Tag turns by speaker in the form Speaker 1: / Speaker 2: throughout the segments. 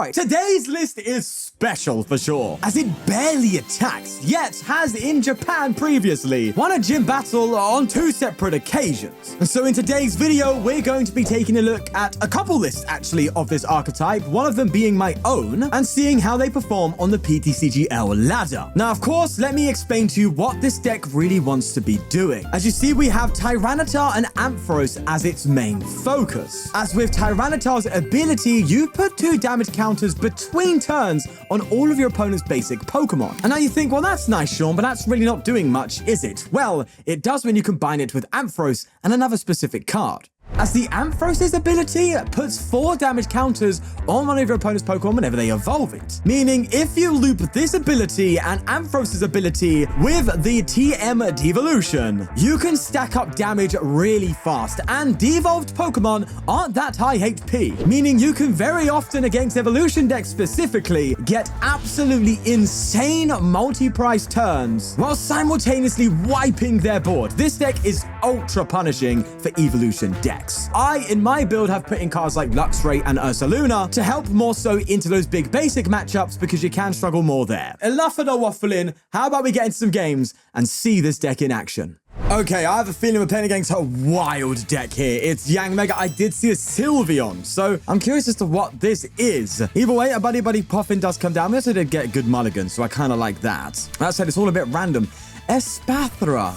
Speaker 1: right, today's list is special for sure, as it barely attacks, yet has in Japan previously won a gym battle on 2 separate occasions. So in today's video, we're going to be taking a look at a couple lists actually of this archetype, one of them being my own, and seeing how they perform on the ptcgl ladder. Now, of course, let me explain to you what this deck really wants to be doing. As you see, we have Tyranitar and Ampharos as its main focus. As with Tyranitar's ability, you put 2 damage counters between turns on all of your opponent's basic Pokemon. And now you think, well, that's nice, Sean, but that's really not doing much, is it? Well, it does when you combine it with Ampharos and another specific card. As the Ampharos' ability puts 4 damage counters on one of your opponent's Pokemon whenever they evolve it. Meaning, if you loop this ability and Ampharos' ability with the TM Devolution, you can stack up damage really fast, and devolved Pokemon aren't that high HP. Meaning you can very often against Evolution decks specifically get absolutely insane multi-price turns while simultaneously wiping their board. This deck is ultra punishing for Evolution decks. I, in my build, have put in cards like Luxray and Ursaluna to help more so into those big basic matchups because you can struggle more there. Enough of the waffling. How about we get into some games and see this deck in action? Okay, I have a feeling we're playing against a wild deck here. It's Yanmega. I did see a Sylveon, so I'm curious as to what this is. Either way, a Buddy-Buddy Poffin does come down. We also did get a good mulligan, so I kind of like that. That said, it's all a bit random. Espathra.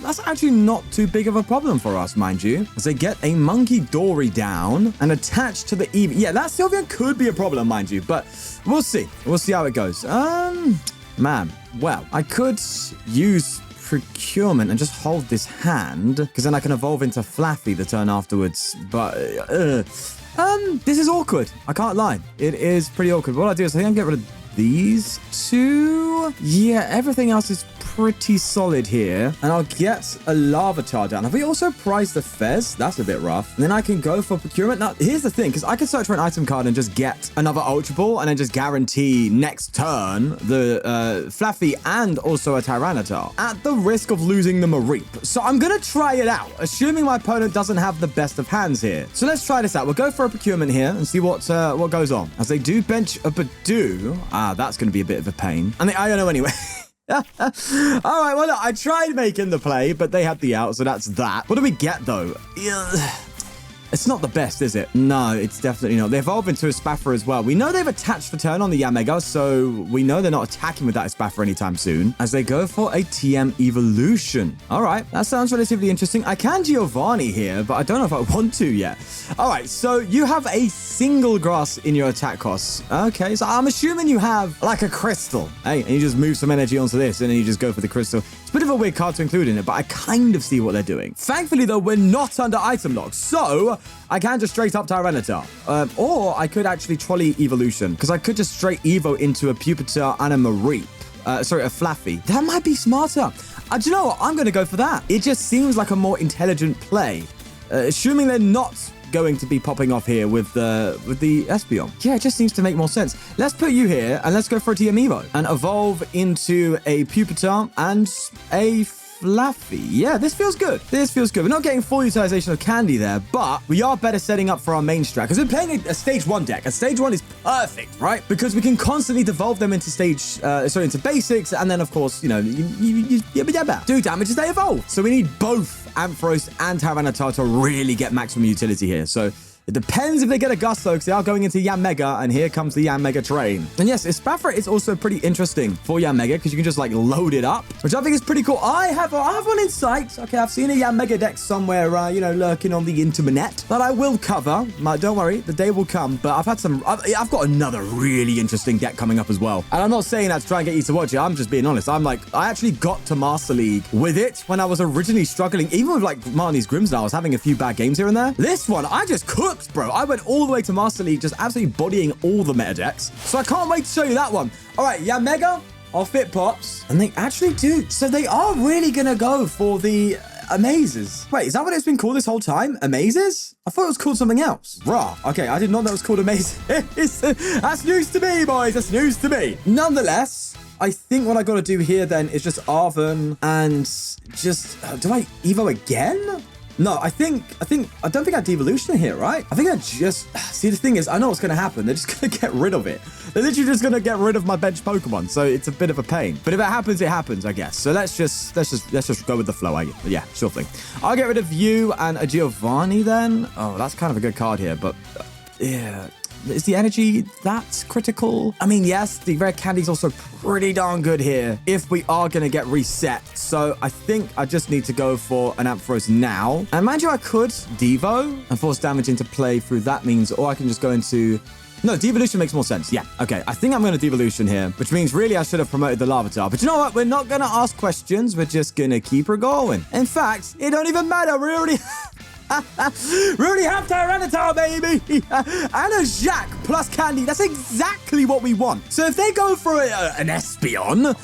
Speaker 1: That's actually not too big of a problem for us, mind you. As they get a Monkey Dory down and attached to the Eevee. Yeah, that Sylveon could be a problem, mind you, but we'll see. We'll see how it goes. Man, well, I could use Procurement and just hold this hand, because then I can evolve into Flaaffy the turn afterwards. But, this is awkward. I can't lie. It is pretty awkward. What I do is I think I get rid of these 2. Yeah, everything else is pretty solid here. And I'll get a Larvitar down. Have we also prized the Fez? That's a bit rough. And then I can go for Procurement. Now, here's the thing, because I can search for an item card and just get another Ultra Ball and then just guarantee next turn the Flaaffy and also a Tyranitar at the risk of losing the Mareep. So I'm going to try it out, assuming my opponent doesn't have the best of hands here. So let's try this out. We'll go for a Procurement here and see what goes on. As they do bench a Badoo. That's going to be a bit of a pain. And the Iono anyway. All right, well, look, I tried making the play, but they had the out, so that's that. What do we get, though? It's not the best, is it? No, it's definitely not. They evolve into a Espathra as well. We know they've attached for turn on the Yanmega, so we know they're not attacking with that Espathra anytime soon, as they go for a TM Evolution. All right, that sounds relatively interesting. I can Giovanni here, but I don't know if I want to yet. All right, so you have a single grass in your attack costs. Okay, so I'm assuming you have like a crystal, hey, and you just move some energy onto this, and then you just go for the crystal. It's a bit of a weird card to include in it, but I kind of see what they're doing. Thankfully, though, we're not under item lock, so I can just straight up Tyranitar. Or I could actually Trolley Evolution, because I could just straight Evo into a Pupitar and a Mareep. Sorry, a Flaaffy. That might be smarter. Do you know what? I'm going to go for that. It just seems like a more intelligent play. Assuming they're not going to be popping off here with the Espeon. Yeah, it just seems to make more sense. Let's put you here and let's go for a TM Evo and evolve into a Pupitar and a Flaaffy. Yeah, this feels good. This feels good. We're not getting full utilization of candy there, but we are better setting up for our main strat because we're playing a stage 1 deck. A stage 1 is perfect, right? Because we can constantly devolve them into into basics, and then of course, you know, you do damage as they evolve. So we need both Ampharos and Tyranitar to really get maximum utility here. So it depends if they get a Gusto, because they are going into Yanmega, and here comes the Yanmega train. And yes, Espathra is also pretty interesting for Yanmega, because you can just, like, load it up, which I think is pretty cool. I have one in sight. Okay, I've seen a Yanmega deck somewhere, you know, lurking on the internet that I will cover. Don't worry, the day will come. But I've got another really interesting deck coming up as well. And I'm not saying that to try and get you to watch it. I'm just being honest. I'm like, I actually got to Master League with it when I was originally struggling. Even with, like, Marnie's Grimsdale, I was having a few bad games here and there. This one, I just cooked, bro. I went all the way to Master League, just absolutely bodying all the meta decks. So I can't wait to show you that one. All right, Yanmega, I'll fit pops. And they actually do. So they are really going to go for the Amazes. Wait, is that what it's been called this whole time? Amazes? I thought it was called something else. Rah. Okay, I did not know it was called Amazes. That's news to me, boys. That's news to me. Nonetheless, I think what I got to do here then is just Arven and just... do I Evo again? No, I don't think I Devolution here, right? I think I just, see, the thing is, I know what's going to happen. They're just going to get rid of it. They're literally just going to get rid of my bench Pokemon. So it's a bit of a pain. But if it happens, it happens, I guess. So let's just go with the flow. Yeah, sure thing. I'll get rid of you and a Giovanni then. Oh, that's kind of a good card here, but yeah. Is the energy that critical? I mean, yes, the Rare Candy's also pretty darn good here if we are going to get reset. So I think I just need to go for an Ampharos now. And mind you, I could Devo and force damage into play through that means, or I can just go into... No, Devolution makes more sense. Yeah, okay. I think I'm going to Devolution here, which means really I should have promoted the Larvitar. But you know what? We're not going to ask questions. We're just going to keep her going. In fact, it don't even matter. We already... We already have Tyranitar, baby! And a Jacq plus Candy. That's exactly what we want. So if they go for an Espeon,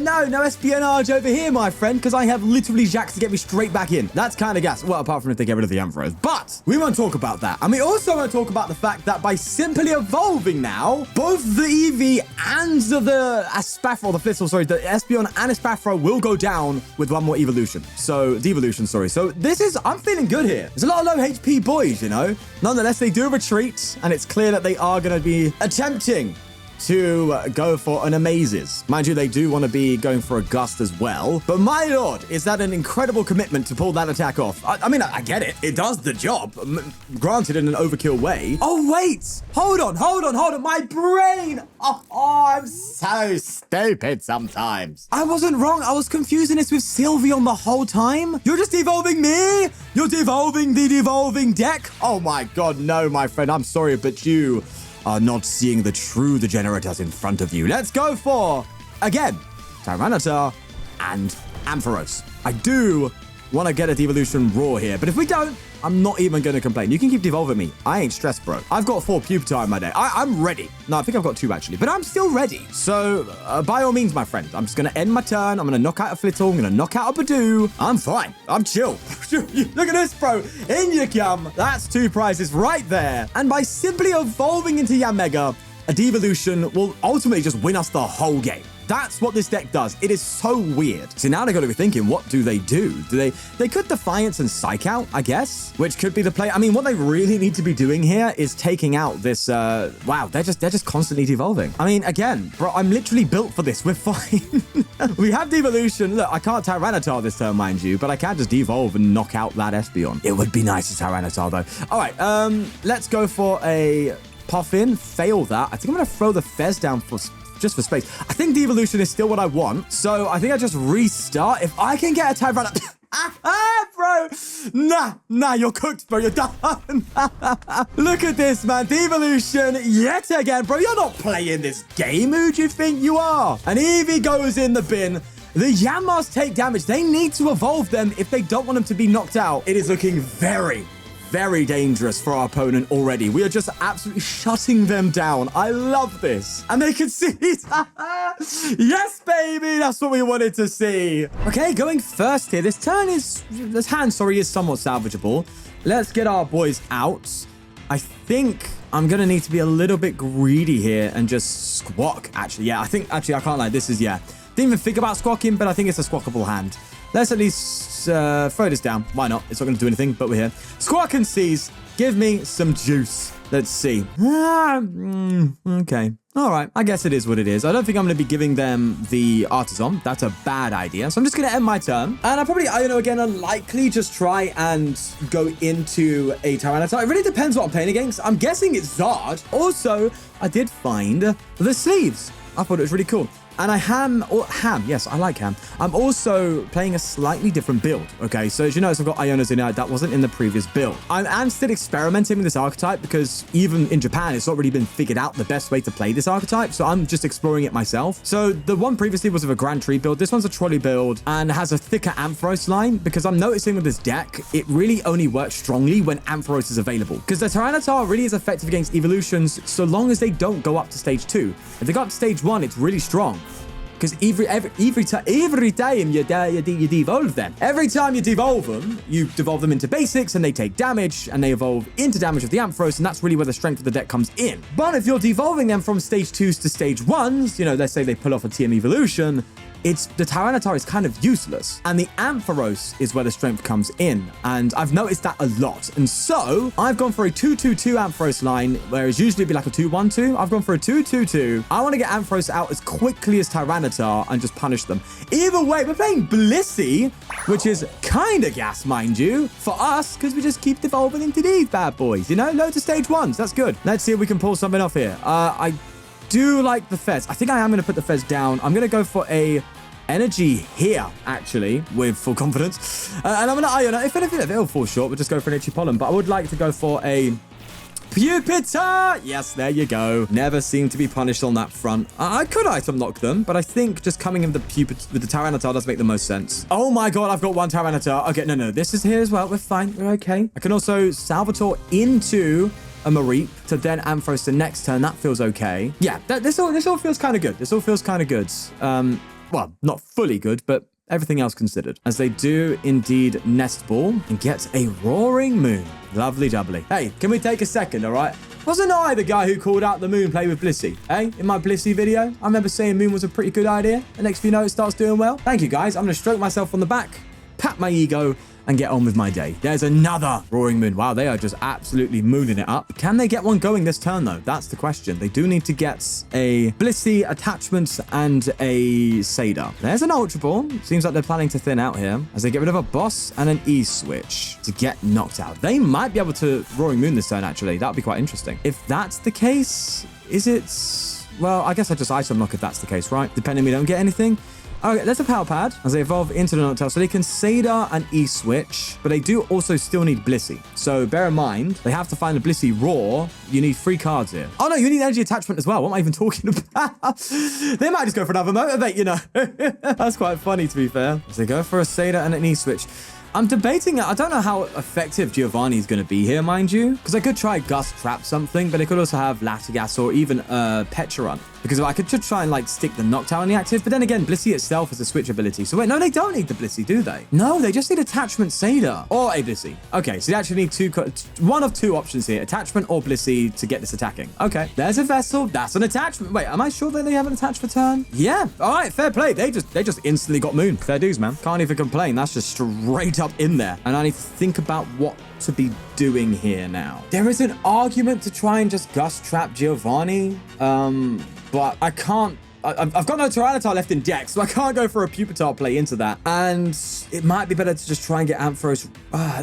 Speaker 1: no espionage over here, my friend, because I have literally Jacq to get me straight back in. That's kind of gas. Well, apart from if they get rid of the Ampharos. But we won't talk about that. And we also won't talk about the fact that by simply evolving now, both the Eevee and the Aspafro, the Espeon and Aspafro will go down with one more evolution. So, Devolution, sorry. So this is, I'm feeling good here. There's a lot of low HP boys, you know. Nonetheless, they do retreat, and it's clear that they are going to be attempting to go for an Amazes. Mind you, they do want to be going for a Gust as well. But my lord, is that an incredible commitment to pull that attack off? I mean, I get it. It does the job. Granted, in an overkill way. Oh, wait. Hold on. My brain. Oh, I'm so stupid sometimes. I wasn't wrong. I was confusing this with Sylveon the whole time. You're just devolving me? You're devolving the devolving deck? Oh, my God. No, my friend. I'm sorry, but you are not seeing the true degenerators in front of you. Let's go for, again, Tyranitar and Ampharos. I do want to get a Devolution Raw here, but if we don't, I'm not even going to complain. You can keep devolving me. I ain't stressed, bro. I've got 4 Pupitar in my deck. I'm ready. No, I think I've got 2, actually, but I'm still ready. So, by all means, my friend, I'm just going to end my turn. I'm going to knock out a Flittle. I'm going to knock out a Badoo. I'm fine. I'm chill. Look at this, bro. In you come. That's 2 prizes right there. And by simply evolving into Yanmega, a Devolution will ultimately just win us the whole game. That's what this deck does. It is so weird. So now they've got to be thinking, what do? They could Defiance and Psych out, I guess, which could be the play. I mean, what they really need to be doing here is taking out this, wow, they're just constantly devolving. I mean, again, bro, I'm literally built for this. We're fine. We have Devolution. Look, I can't Tyranitar this turn, mind you, but I can just devolve and knock out that Espeon. It would be nice to Tyranitar, though. All right, let's go for a Poffin. Fail that. I think I'm going to throw the Fez down just for space. I think Devolution is still what I want. So I think I just restart. If I can get a Tyranitar... bro. Nah, you're cooked, bro. You're done. Look at this, man. Devolution yet again, bro. You're not playing this game. Who do you think you are? And Eevee goes in the bin. The Yanmas take damage. They need to evolve them if they don't want them to be knocked out. It is looking very, very dangerous for our opponent already. We are just absolutely shutting them down. I love this. And they can see it. Yes, baby. That's what we wanted to see. Okay, going first here. This hand, is somewhat salvageable. Let's get our boys out. I think I'm going to need to be a little bit greedy here and just squawk. Actually, yeah, I can't lie. This is, yeah. Didn't even think about squawking, but I think it's a squawkable hand. Let's at least throw this down. Why not? It's not going to do anything, but we're here. Squawk and Seize. Give me some juice. Let's see. Okay. All right. I guess it is what it is. I don't think I'm going to be giving them the Artazon. That's a bad idea. So I'm just going to end my turn. And I'll probably, Iono again, unlikely just try and go into a Tyranitar. It really depends what I'm playing against. I'm guessing it's Zard. Also, I did find the sleeves. I thought it was really cool. And I ham, yes, I like ham. I'm also playing a slightly different build, okay? So as you notice, I've got Ionos in there. That wasn't in the previous build. I'm still experimenting with this archetype because even in Japan, it's not really been figured out the best way to play this archetype. So I'm just exploring it myself. So the one previously was of a Grand Tree build. This one's a trolley build and has a thicker Ampharos line because I'm noticing with this deck, it really only works strongly when Ampharos is available. Because the Tyranitar really is effective against evolutions so long as they don't go up to stage 2. If they go up to stage 1, it's really strong. Because every time you devolve them. Every time you devolve them, you devolve them into basics and they take damage and they evolve into damage of the Ampharos, and that's really where the strength of the deck comes in. But if you're devolving them from stage 2s to stage 1s, you know, let's say they pull off a TM evolution, the Tyranitar is kind of useless. And the Ampharos is where the strength comes in. And I've noticed that a lot. And so I've gone for a 2-2-2 Ampharos line, whereas usually it'd be like a 2-1-2. I've gone for a 2-2-2. I want to get Ampharos out as quickly as Tyranitar and just punish them. Either way, we're playing Blissey, which is kind of gas, mind you, for us, because we just keep devolving into these bad boys, you know? Loads of stage 1s. That's good. Let's see if we can pull something off here. I do like the Fez. I think I am going to put the Fez down. I'm going to go for a energy here, actually, with full confidence. And I'm going to Iono. If anything, if it'll fall short, we'll just go for an Itchy Pollen. But I would like to go for a Pupitar! Yes, there you go. Never seem to be punished on that front. I could item lock them, but I think just coming in with the Tyranitar does make the most sense. Oh my god, I've got one Tyranitar. Okay, no, this is here as well. We're fine. We're okay. I can also Salvatore into a Mareep to then Ampharos the next turn. That feels okay. Yeah, this all feels kind of good. This all feels kind of good. Well, not fully good, but everything else considered. As they do indeed Nest Ball and get a Roaring Moon. Lovely jubbly. Hey, can we take a second, all right? Wasn't I the guy who called out the Moon play with Blissey? Hey, in my Blissey video, I remember saying Moon was a pretty good idea. The next thing you know, it starts doing well. Thank you, guys. I'm going to stroke myself on the back, pat my ego, and get on with my day. There's another Roaring Moon. Wow, they are just absolutely mooning it up. Can they get one going this turn, though? That's the question. They do need to get a Blissey attachment and a Ttar. There's an Ultra Ball. Seems like they're planning to thin out here as they get rid of a Boss and an E-Switch to get knocked out. They might be able to Roaring Moon this turn, actually. That would be quite interesting. If that's the case, is it... Well, I guess I just item lock if that's the case, right? Depending we don't get anything. Okay, there's a Power Pad as they evolve into the Noctowl. So they can Ttar and E-Switch, but they do also still need Blissey. So bear in mind, they have to find a Blissey Raw. You need 3 cards here. Oh no, you need energy attachment as well. What am I even talking about? They might just go for another Motivate, you know. That's quite funny, to be fair. As they go for a Ttar and an E-Switch. I'm debating, I don't know how effective Giovanni is going to be here, mind you, because I could try Gust Trap something, but I could also have Latigas or even Pecharunt, because I could just try and like stick the Noctowl in the active, but then again, Blissey itself has a switch ability. So wait, no, they don't need the Blissey, do they? No, they just need Attachment Ttar or a Blissey. Okay, so they actually need one of 2 options here, Attachment or Blissey to get this attacking. Okay, there's a Vessel, that's an attachment. Wait, am I sure that they haven't attached for turn? Yeah, all right, fair play. They just instantly got Moon. Fair dues, man. Can't even complain. That's just straight up in there. And I need to think about what to be doing here now. There is an argument to try and just Gust Trap Giovanni, but I can't. I've got no Tyranitar left in deck, so I can't go for a Pupitar play into that. And it might be better to just try and get Ampharos.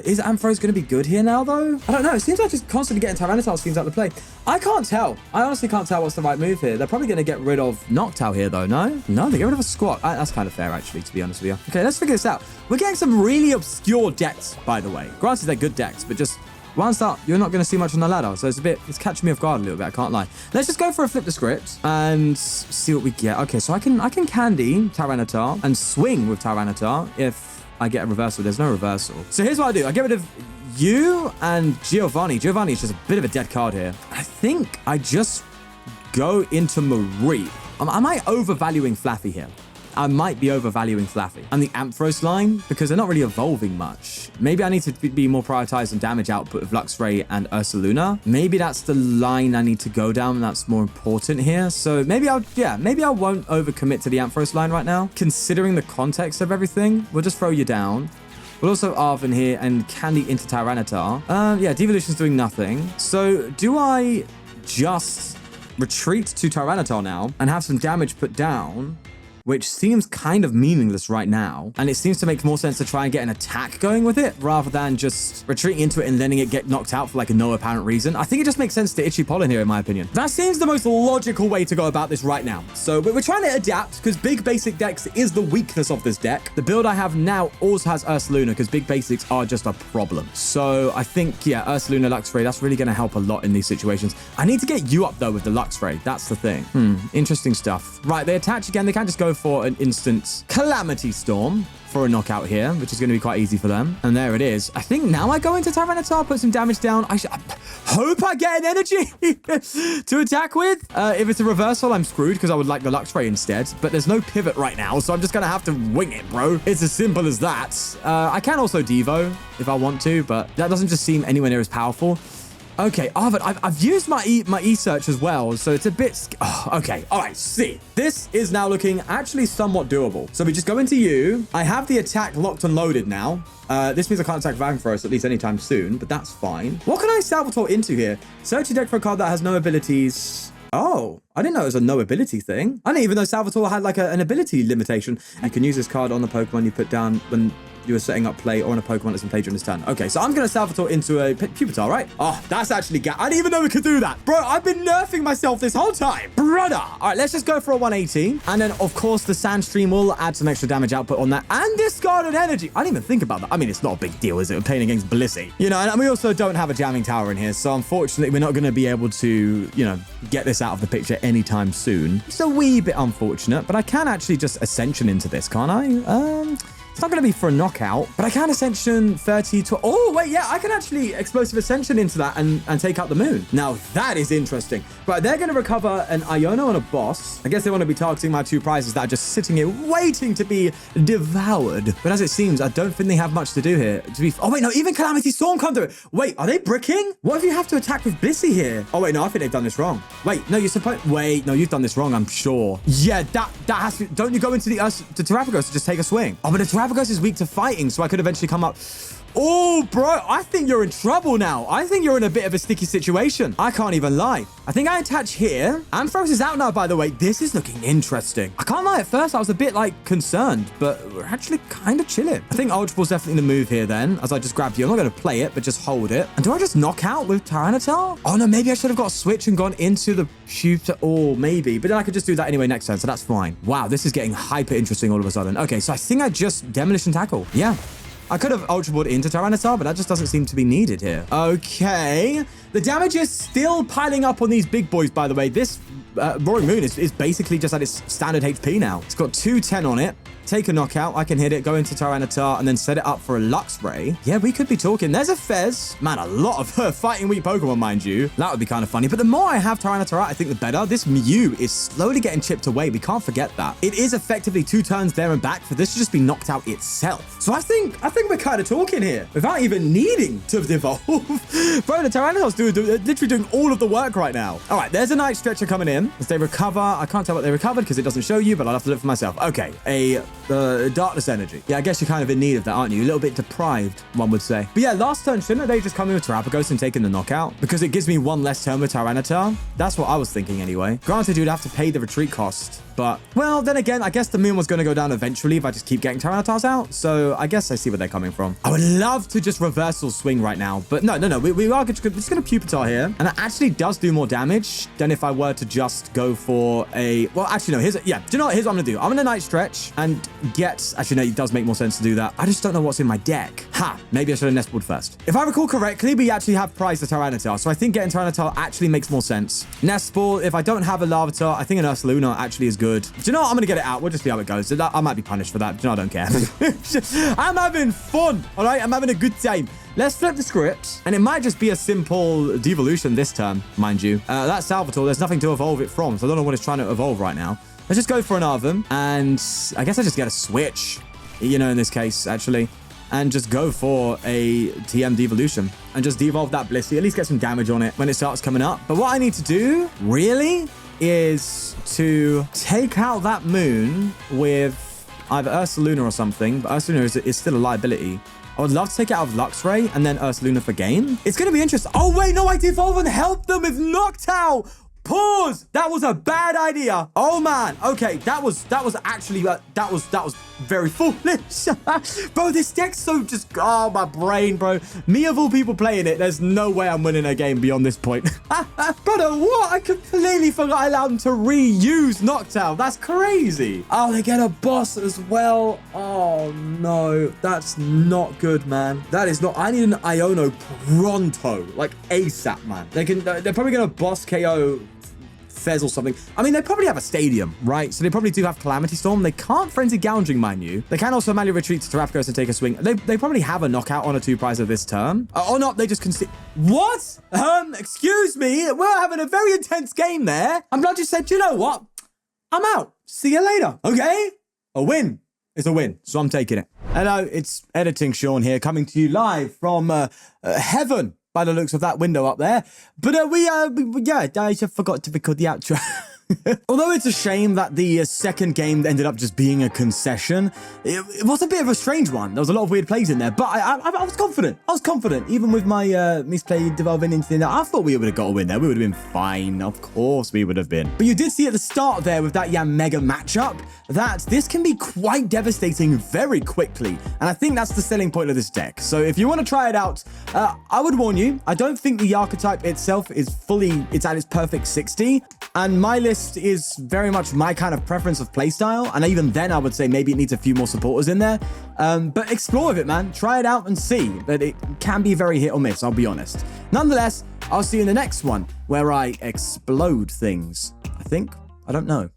Speaker 1: Is Ampharos going to be good here now, though? I don't know. It seems like just constantly getting Tyranitar seems like the play. I can't tell. I honestly can't tell what's the right move here. They're probably going to get rid of Noctowl here, though, no? No, they get rid of a Squat. That's kind of fair, actually, to be honest with you. Okay, let's figure this out. We're getting some really obscure decks, by the way. Granted, they're good decks, but just... once that, you're not going to see much on the ladder. So it's catching me off guard a little bit. I can't lie. Let's just go for a Flip the Script and see what we get. Okay, so I can Candy Tyranitar and swing with Tyranitar if I get a reversal. There's no reversal. So here's what I do. I get rid of you and Giovanni. Giovanni is just a bit of a dead card here. I think I just go into Mareep. Am I overvaluing Flaaffy here? I might be overvaluing Flaaffy and the Ampharos line because they're not really evolving much. Maybe I need to be more prioritized on damage output of Luxray and Ursaluna. Maybe that's the line I need to go down. That's more important here. So maybe I won't overcommit to the Ampharos line right now. Considering the context of everything, we'll just throw you down. We'll also Arven here and Candy into Tyranitar. Yeah, Devolution's doing nothing. So do I just retreat to Tyranitar now and have some damage put down, which seems kind of meaningless right now. And it seems to make more sense to try and get an attack going with it rather than just retreating into it and letting it get knocked out for like no apparent reason. I think it just makes sense to Itchy Pollen here, in my opinion. That seems the most logical way to go about this right now. So we're trying to adapt because big basic decks is the weakness of this deck. The build I have now also has Ursaluna because big basics are just a problem. So I think, yeah, Ursaluna, Luxray, that's really going to help a lot in these situations. I need to get you up though with the Luxray. That's the thing. Interesting stuff. Right, they attach again. They can't just go for an instant Calamity Storm for a knockout here, which is going to be quite easy for them. And there it is. I think now I go into Tyranitar, put some damage down. I hope I get an energy to attack with. If it's a reversal, I'm screwed because I would like the Luxray instead. But there's no pivot right now, so I'm just going to have to wing it, bro. It's as simple as that. I can also Devo if I want to, but that doesn't just seem anywhere near as powerful. Okay, Arven, I've used my e-search as well, so it's a bit... Oh, okay, all right, see. This is now looking actually somewhat doable. So we just go into you. I have the attack locked and loaded now. This means I can't attack Ampharos at least anytime soon, but that's fine. What can I Salvatore into here? Search your deck for a card that has no abilities... Oh, I didn't know it was a no ability thing. I didn't even know Salvatore had like an ability limitation. You can use this card on the Pokemon you put down when you were setting up play or on a Pokemon that's been played during this turn. Okay, so I'm going to Salvatore into a Pupitar, right? Oh, that's actually... I didn't even know we could do that. Bro, I've been nerfing myself this whole time. Brother. All right, let's just go for a 180. And then, of course, the Sandstream will add some extra damage output on that. And discarded energy. I didn't even think about that. I mean, it's not a big deal, is it? We're playing against Blissey. You know, and we also don't have a jamming tower in here. So, unfortunately, we're not going to be able to, you know, get this out of the picture anytime soon. It's a wee bit unfortunate, but I can actually just Ascension into this, can't I? It's not going to be for a knockout, but I can Ascension 30 to... Oh, wait, yeah, I can actually Explosive Ascension into that and take out the moon. Now, that is interesting. Right, they're going to recover an Iono and a boss. I guess they want to be targeting my two prizes that are just sitting here waiting to be devoured. But as it seems, I don't think they have much to do here. Oh, wait, no, even Calamity Storm can't do it. Wait, are they bricking? What if you have to attack with Blissey here? Oh, wait, no, I think they've done this wrong. Wait, no, you're supposed... Wait, no, you've done this wrong, I'm sure. Yeah, that has to... Don't you go into the Terrapagos to just take a swing? Oh, but the Terrapagos is weak to fighting, so I could eventually come up... Oh, bro, I think you're in trouble now. I think you're in a bit of a sticky situation. I can't even lie. I think I attach here. Ampharos is out now, by the way. This is looking interesting. I can't lie. At first, I was a bit, like, concerned, but we're actually kind of chilling. I think Ultra Ball's definitely the move here, then, as I just grabbed you. I'm not going to play it, but just hold it. And do I just knock out with Tyranitar? Oh, no, maybe I should have got a switch and gone into the Pupitar. Oh, maybe. But then I could just do that anyway next turn, so that's fine. Wow, this is getting hyper interesting all of a sudden. Okay, so I think I just Demolition Tackle. Yeah. I could have Ultra Balled into Tyranitar, but that just doesn't seem to be needed here. Okay. The damage is still piling up on these big boys, by the way. This Roaring Moon is basically just at its standard HP now. It's got 210 on it. Take a knockout. I can hit it, go into Tyranitar, and then set it up for a Luxray. Yeah, we could be talking. There's a Fez. Man, a lot of fighting weak Pokemon, mind you. That would be kind of funny. But the more I have Tyranitar out, I think the better. This Mew is slowly getting chipped away. We can't forget that. It is effectively 2 turns there and back for this to just be knocked out itself. So I think we're kind of talking here without even needing to devolve. Bro, the Tyranitar's literally doing all of the work right now. All right, there's a Night Stretcher coming in. As they recover, I can't tell what they recovered because it doesn't show you, but I'll have to look for myself. Okay, Darkness Energy. Yeah, I guess you're kind of in need of that, aren't you? A little bit deprived, one would say. But yeah, last turn, shouldn't they just come in with Terrapagos and taking the knockout? Because it gives me one less turn with Tyranitar. That's what I was thinking anyway. Granted, you'd have to pay the retreat cost. But, well, then again, I guess the moon was going to go down eventually if I just keep getting Tyranitars out. So I guess I see where they're coming from. I would love to just reversal swing right now. But no. We are just going to Pupitar here. And it actually does do more damage than if I were to just go for a... Well, actually, no. Do you know what? Here's what I'm going to do. I'm going to Night Stretch and get... Actually, no, it does make more sense to do that. I just don't know what's in my deck. Maybe I should have Nest Balled first. If I recall correctly, we actually have prized the Tyranitar. So I think getting Tyranitar actually makes more sense. Nest Ball, if I don't have a Larvitar, I think an Ursaluna actually is good. Do you know what? I'm going to get it out. We'll just see how it goes. I might be punished for that. Do you know, I don't care. I'm having fun. All right? I'm having a good time. Let's flip the script, and it might just be a simple devolution this turn, mind you. That Salvatore, there's nothing to evolve it from, so I don't know what it's trying to evolve right now. Let's just go for an Arven, and I guess I just get a switch, you know, in this case, actually, and just go for a TM devolution, and just devolve that Blissey, at least get some damage on it when it starts coming up. But what I need to do, really, is to take out that moon with either Ursaluna or something, but Ursaluna is still a liability. I would love to take it out of Luxray and then Ursaluna for game. It's going to be interesting. Oh, wait, no, I devolve and help them with knocked out. Pause. That was a bad idea. Oh, man. Okay, that was actually, that was very foolish. Bro, this deck's so just, oh, my brain, bro. Me of all people playing it, there's no way I'm winning a game beyond this point. Brother, what? I completely forgot I allowed them to reuse Knockdown. That's crazy. Oh, they get a boss as well. Oh, no. That's not good, man. That is not, I need an Iono pronto, like ASAP, man. They're probably going to boss KO Fez or something. I mean, they probably have a stadium, right? So they probably do have Calamity Storm. They can't Frenzy Gouging, mind you. They can also manually retreat to Terrapagos and take a swing. They probably have a knockout on a 2 of this turn. Or not, they just can see. What? Excuse me. We're having a very intense game there. And Blood just said, you know what? I'm out. See you later. Okay? A win is a win. So I'm taking it. Hello, it's Editing Sean here, coming to you live from heaven. by the looks of that window up there. But yeah, I just forgot to record the outro. Although it's a shame that the second game ended up just being a concession, it was a bit of a strange one. There was a lot of weird plays in there, but I was confident. I was confident. Even with my misplay Devolving into the end, I thought we would have got a win there. We would have been fine. Of course we would have been. But you did see at the start there with that mega matchup that this can be quite devastating very quickly. And I think that's the selling point of this deck. So if you want to try it out, I would warn you, I don't think the archetype itself is it's at its perfect 60. And my list is very much my kind of preference of playstyle, and even then I would say maybe it needs a few more supporters in there, but explore with it, man. Try it out and see, but it can be very hit or miss, I'll be honest. Nonetheless, I'll see you in the next one where I explode things, I think. I don't know.